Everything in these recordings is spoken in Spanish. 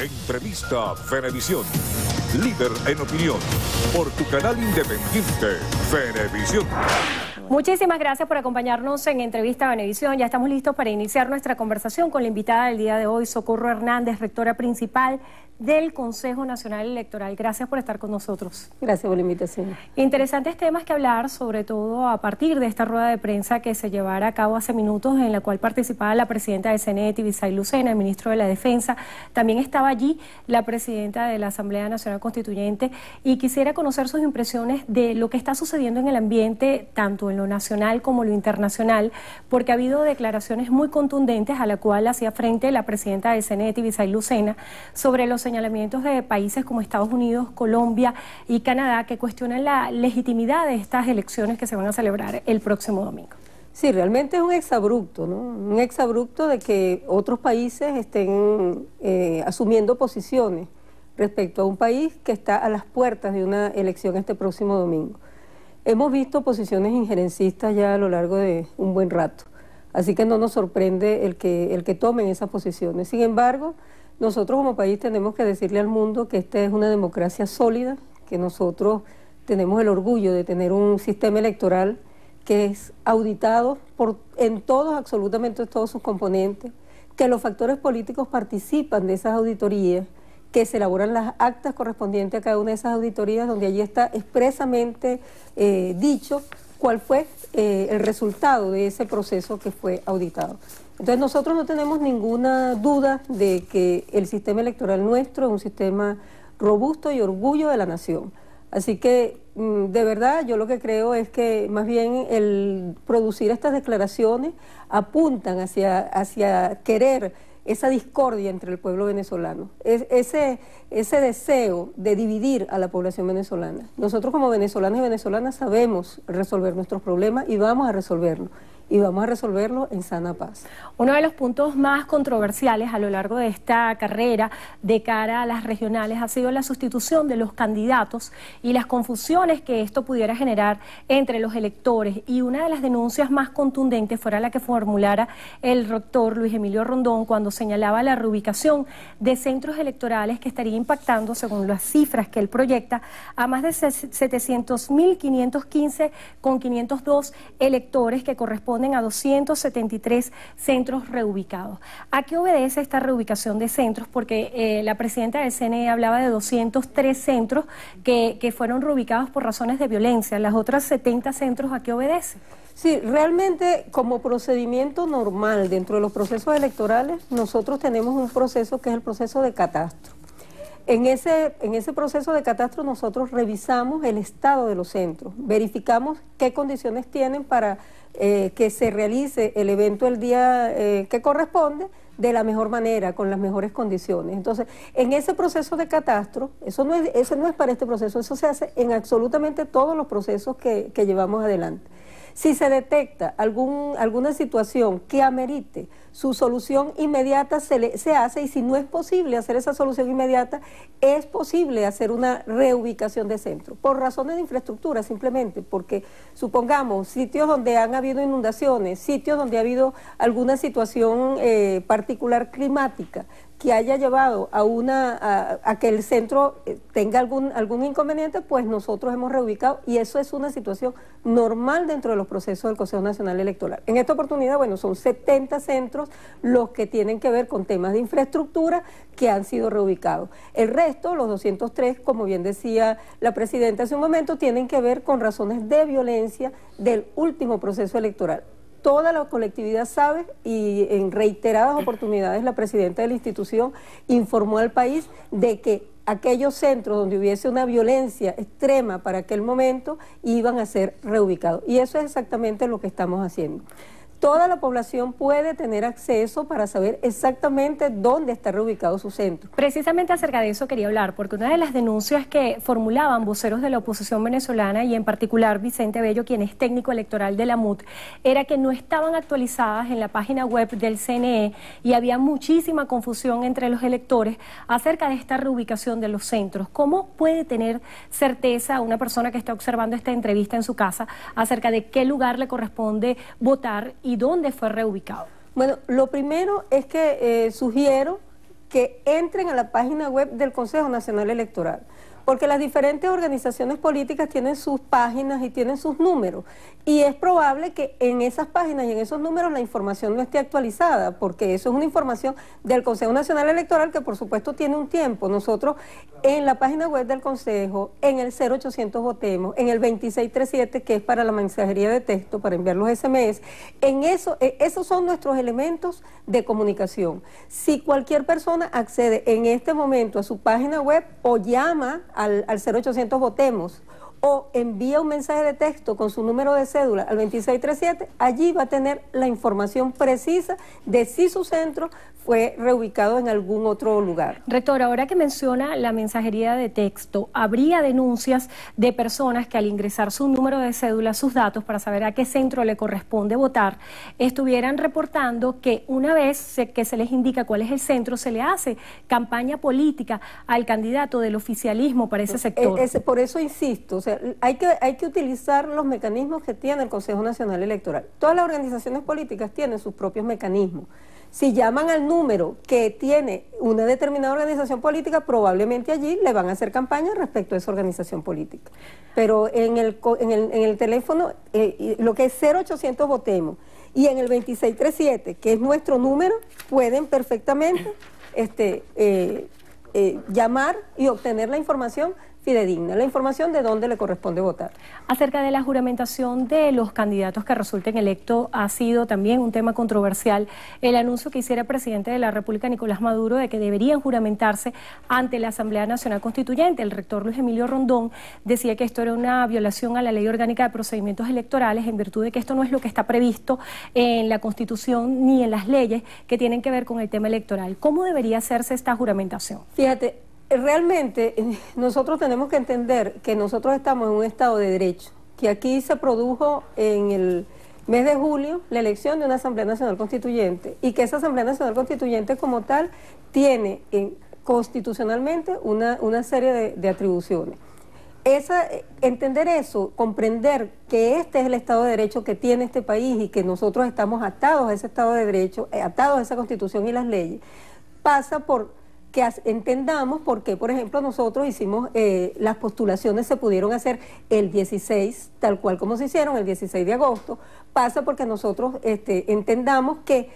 Entrevista Venevisión. Líder en opinión. Por tu canal independiente, Venevisión. Muchísimas gracias por acompañarnos en Entrevista Venevisión. Ya estamos listos para iniciar nuestra conversación con la invitada del día de hoy, Socorro Hernández, rectora principal del Consejo Nacional Electoral. Gracias por estar con nosotros. Gracias por la invitación. Interesantes temas que hablar, sobre todo a partir de esta rueda de prensa que se llevara a cabo hace minutos, en la cual participaba la presidenta del CNE, Tibisay Lucena, el ministro de la Defensa. También estaba allí la presidenta de la Asamblea Nacional Constituyente, y quisiera conocer sus impresiones de lo que está sucediendo en el ambiente, tanto en lo nacional como lo internacional, porque ha habido declaraciones muy contundentes a la cual hacía frente la presidenta del CNE, Tibisay Lucena, sobre los señalamientos de países como Estados Unidos, Colombia y Canadá, que cuestionan la legitimidad de estas elecciones que se van a celebrar el próximo domingo. Sí, realmente es un exabrupto, ¿no? Un exabrupto de que otros países estén asumiendo posiciones respecto a un país que está a las puertas de una elección este próximo domingo. Hemos visto posiciones injerencistas ya a lo largo de un buen rato, así que no nos sorprende el que tomen esas posiciones. Sin embargo, nosotros como país tenemos que decirle al mundo que esta es una democracia sólida, que nosotros tenemos el orgullo de tener un sistema electoral que es auditado en todos, absolutamente todos sus componentes, que los factores políticos participan de esas auditorías, que se elaboran las actas correspondientes a cada una de esas auditorías, donde allí está expresamente dicho cuál fue el resultado de ese proceso que fue auditado. Entonces nosotros no tenemos ninguna duda de que el sistema electoral nuestro es un sistema robusto y orgullo de la nación. Así que de verdad yo lo que creo es que más bien el producir estas declaraciones apuntan hacia querer esa discordia entre el pueblo venezolano, ese deseo de dividir a la población venezolana. Nosotros como venezolanos y venezolanas sabemos resolver nuestros problemas y vamos a resolverlo. Y vamos a resolverlo en sana paz. Uno de los puntos más controversiales a lo largo de esta carrera de cara a las regionales ha sido la sustitución de los candidatos y las confusiones que esto pudiera generar entre los electores. Y una de las denuncias más contundentes fuera la que formulara el rector Luis Emilio Rondón cuando señalaba la reubicación de centros electorales que estaría impactando, según las cifras que él proyecta, a más de 700.515 con 502 electores que corresponden a 273 centros reubicados. ¿A qué obedece esta reubicación de centros? Porque la presidenta del CNE hablaba de 203 centros que fueron reubicados por razones de violencia. ¿Las otras 70 centros a qué obedece? Sí, realmente como procedimiento normal dentro de los procesos electorales, nosotros tenemos un proceso que es el proceso de catastro. En ese proceso de catastro nosotros revisamos el estado de los centros, verificamos qué condiciones tienen para que se realice el evento el día que corresponde de la mejor manera, con las mejores condiciones. Entonces, en ese proceso de catastro, eso no es para este proceso, eso se hace en absolutamente todos los procesos que llevamos adelante. Si se detecta alguna situación que amerite su solución inmediata, se hace, y si no es posible hacer esa solución inmediata, es posible hacer una reubicación de centro, por razones de infraestructura simplemente, porque supongamos sitios donde han habido inundaciones, sitios donde ha habido alguna situación particular climática, que haya llevado a que el centro tenga algún inconveniente, pues nosotros hemos reubicado, y eso es una situación normal dentro de los procesos del Consejo Nacional Electoral. En esta oportunidad, bueno, son 70 centros los que tienen que ver con temas de infraestructura que han sido reubicados. El resto, los 203, como bien decía la presidenta hace un momento, tienen que ver con razones de violencia del último proceso electoral. Toda la colectividad sabe, y en reiteradas oportunidades la presidenta de la institución informó al país de que aquellos centros donde hubiese una violencia extrema para aquel momento iban a ser reubicados. Y eso es exactamente lo que estamos haciendo. Toda la población puede tener acceso para saber exactamente dónde está reubicado su centro. Precisamente acerca de eso quería hablar, porque una de las denuncias que formulaban voceros de la oposición venezolana, y en particular Vicente Bello, quien es técnico electoral de la MUT, era que no estaban actualizadas en la página web del CNE y había muchísima confusión entre los electores acerca de esta reubicación de los centros. ¿Cómo puede tener certeza una persona que está observando esta entrevista en su casa acerca de qué lugar le corresponde votar y dónde fue reubicado? Bueno, lo primero es que sugiero que entren a la página web del Consejo Nacional Electoral. Porque las diferentes organizaciones políticas tienen sus páginas y tienen sus números. Y es probable que en esas páginas y en esos números la información no esté actualizada, porque eso es una información del Consejo Nacional Electoral que por supuesto tiene un tiempo. Nosotros en la página web del Consejo, en el 0800 Votemos, en el 2637, que es para la mensajería de texto, para enviar los SMS, en eso, esos son nuestros elementos de comunicación. Si cualquier persona accede en este momento a su página web o llama al 0800 Votemos o envía un mensaje de texto con su número de cédula al 2637, allí va a tener la información precisa de si su centro fue reubicado en algún otro lugar. Rector, ahora que menciona la mensajería de texto, ¿habría denuncias de personas que al ingresar su número de cédula, sus datos para saber a qué centro le corresponde votar, estuvieran reportando que una vez que se les indica cuál es el centro, se le hace campaña política al candidato del oficialismo para ese sector? Por eso insisto, o sea, hay que utilizar los mecanismos que tiene el Consejo Nacional Electoral. Todas las organizaciones políticas tienen sus propios mecanismos. Si llaman al número que tiene una determinada organización política, probablemente allí le van a hacer campaña respecto a esa organización política. Pero en el teléfono, lo que es 0800 Votemos y en el 2637, que es nuestro número, pueden perfectamente llamar y obtener la información fidedigna, la información de dónde le corresponde votar. Acerca de la juramentación de los candidatos que resulten electos, ha sido también un tema controversial el anuncio que hiciera el presidente de la República, Nicolás Maduro, de que deberían juramentarse ante la Asamblea Nacional Constituyente. El rector Luis Emilio Rondón decía que esto era una violación a la Ley Orgánica de Procedimientos Electorales, en virtud de que esto no es lo que está previsto en la Constitución ni en las leyes que tienen que ver con el tema electoral. ¿Cómo debería hacerse esta juramentación? Fíjate, realmente nosotros tenemos que entender que nosotros estamos en un Estado de Derecho, que aquí se produjo en el mes de julio la elección de una Asamblea Nacional Constituyente y que esa Asamblea Nacional Constituyente como tal tiene constitucionalmente una serie de atribuciones. Entender eso, comprender que este es el Estado de Derecho que tiene este país y que nosotros estamos atados a ese Estado de Derecho, atados a esa Constitución y las leyes, pasa por que entendamos por qué, por ejemplo, nosotros hicimos, las postulaciones se pudieron hacer el 16, tal cual como se hicieron, el 16 de agosto, pasa porque nosotros entendamos que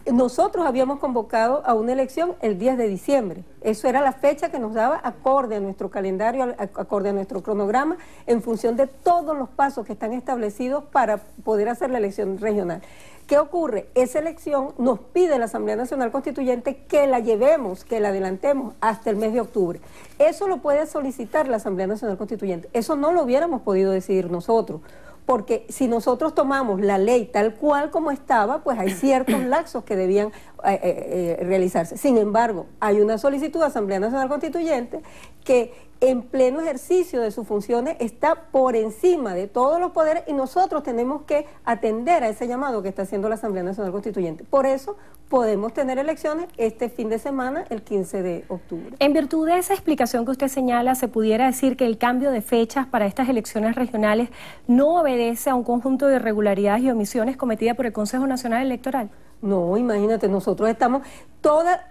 nosotros habíamos convocado a una elección el 10 de diciembre. Eso era la fecha que nos daba acorde a nuestro calendario, acorde a nuestro cronograma, en función de todos los pasos que están establecidos para poder hacer la elección regional. ¿Qué ocurre? Esa elección nos pide la Asamblea Nacional Constituyente que la llevemos, que la adelantemos hasta el mes de octubre. Eso lo puede solicitar la Asamblea Nacional Constituyente. Eso no lo hubiéramos podido decidir nosotros, porque si nosotros tomamos la ley tal cual como estaba, pues hay ciertos lapsos que debían realizarse. Sin embargo, hay una solicitud de Asamblea Nacional Constituyente que en pleno ejercicio de sus funciones está por encima de todos los poderes y nosotros tenemos que atender a ese llamado que está haciendo la Asamblea Nacional Constituyente. Por eso podemos tener elecciones este fin de semana, el 15 de octubre. En virtud de esa explicación que usted señala, ¿se pudiera decir que el cambio de fechas para estas elecciones regionales no obedece a un conjunto de irregularidades y omisiones cometidas por el Consejo Nacional Electoral? No, imagínate, nosotros estamos,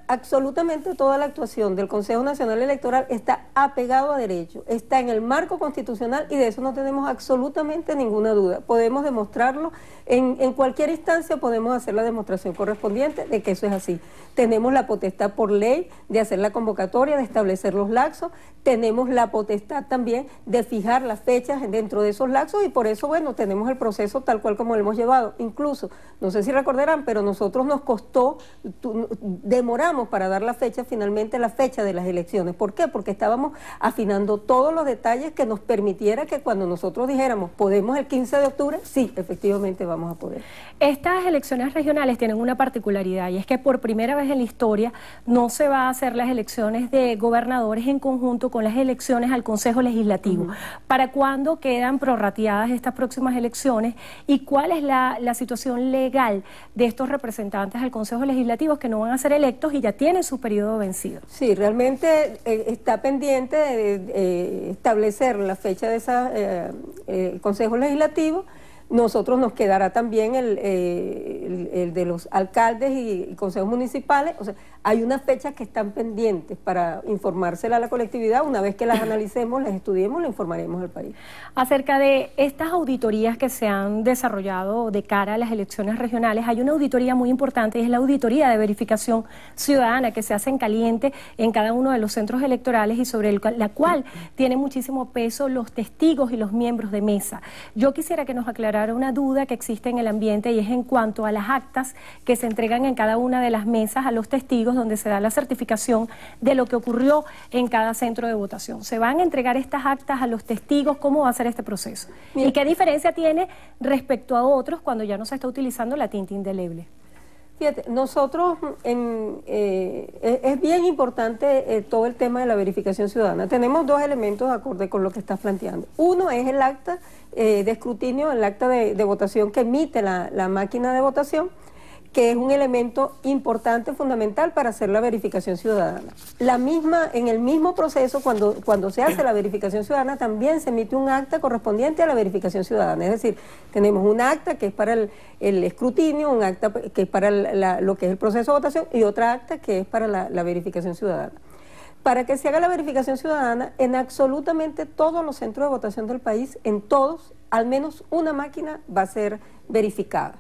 absolutamente toda la actuación del Consejo Nacional Electoral está apegado a derecho, está en el marco constitucional y de eso no tenemos absolutamente ninguna duda. Podemos demostrarlo, en cualquier instancia podemos hacer la demostración correspondiente de que eso es así. Tenemos la potestad por ley de hacer la convocatoria, de establecer los lapsos, tenemos la potestad también de fijar las fechas dentro de esos lapsos y por eso, bueno, tenemos el proceso tal cual como lo hemos llevado. Incluso, no sé si recordarán, pero nosotros nos costó, demoramos para dar la fecha, finalmente la fecha de las elecciones. ¿Por qué? Porque estábamos afinando todos los detalles que nos permitiera que cuando nosotros dijéramos, podemos el 15 de octubre, sí, efectivamente vamos a poder. Estas elecciones regionales tienen una particularidad y es que por primera vez en la historia no se va a hacer las elecciones de gobernadores en conjunto con las elecciones al Consejo Legislativo. ¿Para cuándo quedan prorrateadas estas próximas elecciones y cuál es la situación legal de estos representantes al Consejo Legislativo que no van a ser electos y ya tienen su periodo vencido? Sí, realmente está pendiente de establecer la fecha de ese Consejo Legislativo. Nosotros nos quedará también el de los alcaldes y consejos municipales. O sea, hay unas fechas que están pendientes para informársela a la colectividad. Una vez que las analicemos, las estudiemos, le informaremos al país. Acerca de estas auditorías que se han desarrollado de cara a las elecciones regionales, hay una auditoría muy importante y es la auditoría de verificación ciudadana que se hace en caliente en cada uno de los centros electorales y sobre la cual tiene muchísimo peso los testigos y los miembros de mesa. Yo quisiera que nos aclarara una duda que existe en el ambiente y es en cuanto a las actas que se entregan en cada una de las mesas a los testigos donde se da la certificación de lo que ocurrió en cada centro de votación. ¿Se van a entregar estas actas a los testigos? ¿Cómo va a ser este proceso? ¿Y qué diferencia tiene respecto a otros cuando ya no se está utilizando la tinta indeleble? Fíjate, nosotros, es bien importante todo el tema de la verificación ciudadana. Tenemos dos elementos de acorde con lo que estás planteando. Uno es el acta de escrutinio, el acta de votación que emite la máquina de votación, que es un elemento importante, fundamental para hacer la verificación ciudadana. En el mismo proceso, cuando se hace la verificación ciudadana, también se emite un acta correspondiente a la verificación ciudadana. Es decir, tenemos un acta que es para el escrutinio, un acta que es para lo que es el proceso de votación y otra acta que es para la verificación ciudadana. Para que se haga la verificación ciudadana, en absolutamente todos los centros de votación del país, en todos, al menos una máquina va a ser verificada.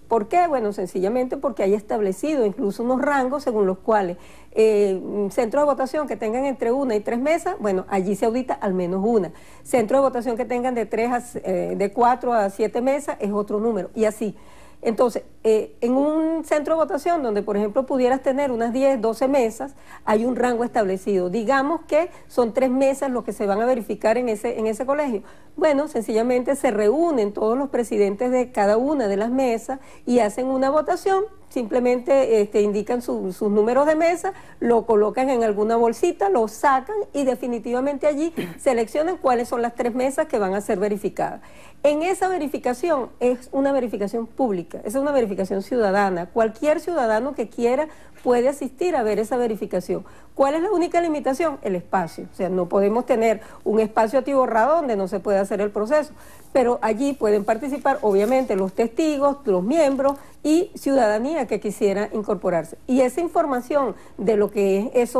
¿Por qué? Bueno, sencillamente porque hay establecido incluso unos rangos según los cuales centros de votación que tengan entre 1 y 3 mesas, bueno, allí se audita al menos una. Centros de votación que tengan de 4 a 7 mesas es otro número, y así. Entonces, en un centro de votación donde, por ejemplo, pudieras tener unas 10, 12 mesas, hay un rango establecido. Digamos que son 3 mesas los que se van a verificar en ese colegio. Bueno, sencillamente se reúnen todos los presidentes de cada una de las mesas y hacen una votación. Simplemente indican sus números de mesa, lo colocan en alguna bolsita, lo sacan y definitivamente allí seleccionan cuáles son las 3 mesas que van a ser verificadas. En esa verificación es una verificación pública, es una verificación ciudadana. Cualquier ciudadano que quiera puede asistir a ver esa verificación. ¿Cuál es la única limitación? El espacio. O sea, no podemos tener un espacio atiborrado donde no se puede hacer el proceso, pero allí pueden participar obviamente los testigos, los miembros y ciudadanía que quisiera incorporarse. Y esa información de lo que es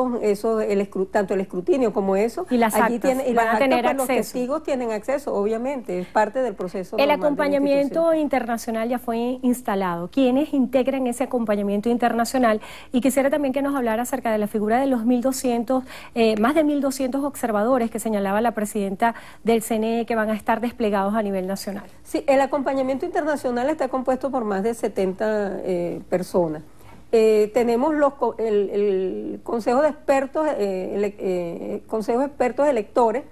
tanto el escrutinio como eso, y las allí actas, van a tener acceso. Los testigos tienen acceso, obviamente, es parte del proceso. El acompañamiento internacional ya fue instalado. ¿Quiénes integran ese acompañamiento internacional? Y quisiera también que nos hablara acerca de la figura de los 1.200, más de 1.200 observadores que señalaba la presidenta del CNE que van a estar desplegados a nivel nacional. Sí, el acompañamiento internacional está compuesto por más de 70 personas. Tenemos el Consejo de Expertos, Consejo de Expertos Electores,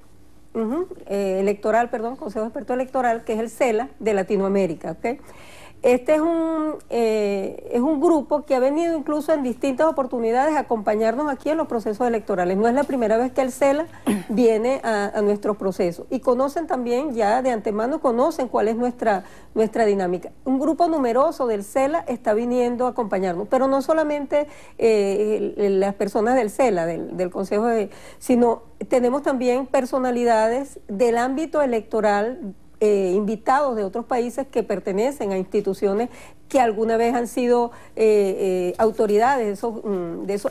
Consejo de Expertos Electoral, que es el CELA de Latinoamérica, ¿okay? Este es un grupo que ha venido incluso en distintas oportunidades a acompañarnos aquí en los procesos electorales. No es la primera vez que el CELA viene a nuestros procesos. Y conocen también, ya de antemano, conocen cuál es nuestra dinámica. Un grupo numeroso del CELA está viniendo a acompañarnos, pero no solamente las personas del CELA, del Consejo sino tenemos también personalidades del ámbito electoral, invitados de otros países que pertenecen a instituciones que alguna vez han sido autoridades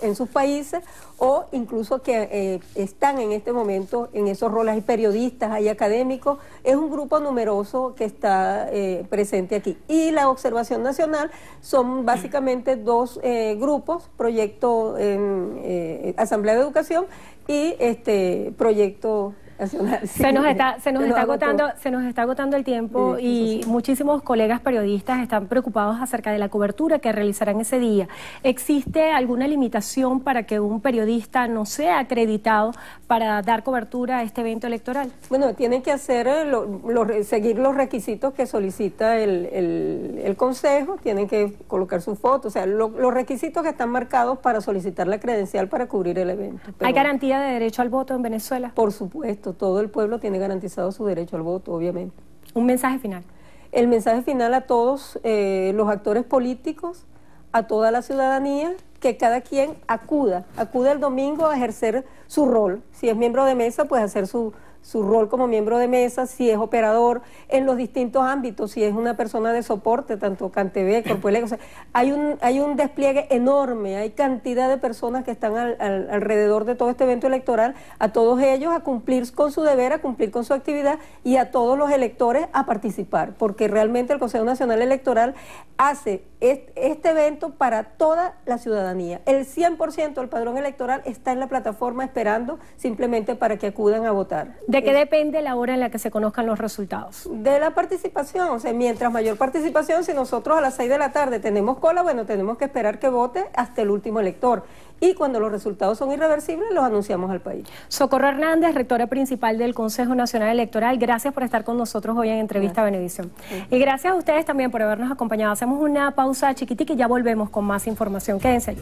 en sus países o incluso que están en este momento en esos roles. Hay periodistas, hay académicos, es un grupo numeroso que está presente aquí. Y la observación nacional son básicamente dos grupos, proyecto Asamblea de Educación y proyecto nacional. Sí. Se nos está agotando el tiempo, y muchísimos colegas periodistas están preocupados acerca de la cobertura que realizarán ese día. ¿Existe alguna limitación para que un periodista no sea acreditado para dar cobertura a este evento electoral? Bueno, tienen que hacer seguir los requisitos que solicita el Consejo, tienen que colocar su foto, o sea, los requisitos que están marcados para solicitar la credencial para cubrir el evento. Pero, ¿hay garantía de derecho al voto en Venezuela? Por supuesto, todo el pueblo tiene garantizado su derecho al voto, obviamente. ¿Un mensaje final? El mensaje final a todos los actores políticos, a toda la ciudadanía, que cada quien acuda el domingo a ejercer su rol. Si es miembro de mesa, pues hacer su su rol como miembro de mesa, si es operador, en los distintos ámbitos, si es una persona de soporte, tanto CanTV, Corpoelec, o sea, hay un despliegue enorme, hay cantidad de personas que están alrededor de todo este evento electoral, a todos ellos a cumplir con su deber, a cumplir con su actividad y a todos los electores a participar, porque realmente el Consejo Nacional Electoral hace este evento para toda la ciudadanía. El 100% del padrón electoral está en la plataforma esperando simplemente para que acudan a votar. ¿De qué depende la hora en la que se conozcan los resultados? De la participación, o sea, mientras mayor participación, si nosotros a las 6 de la tarde tenemos cola, bueno, tenemos que esperar que vote hasta el último elector. Y cuando los resultados son irreversibles, los anunciamos al país. Socorro Hernández, rectora principal del Consejo Nacional Electoral, gracias por estar con nosotros hoy en Entrevista Venevisión. Y gracias a ustedes también por habernos acompañado. Hacemos una pausa chiquitica y ya volvemos con más información. Quédense allí.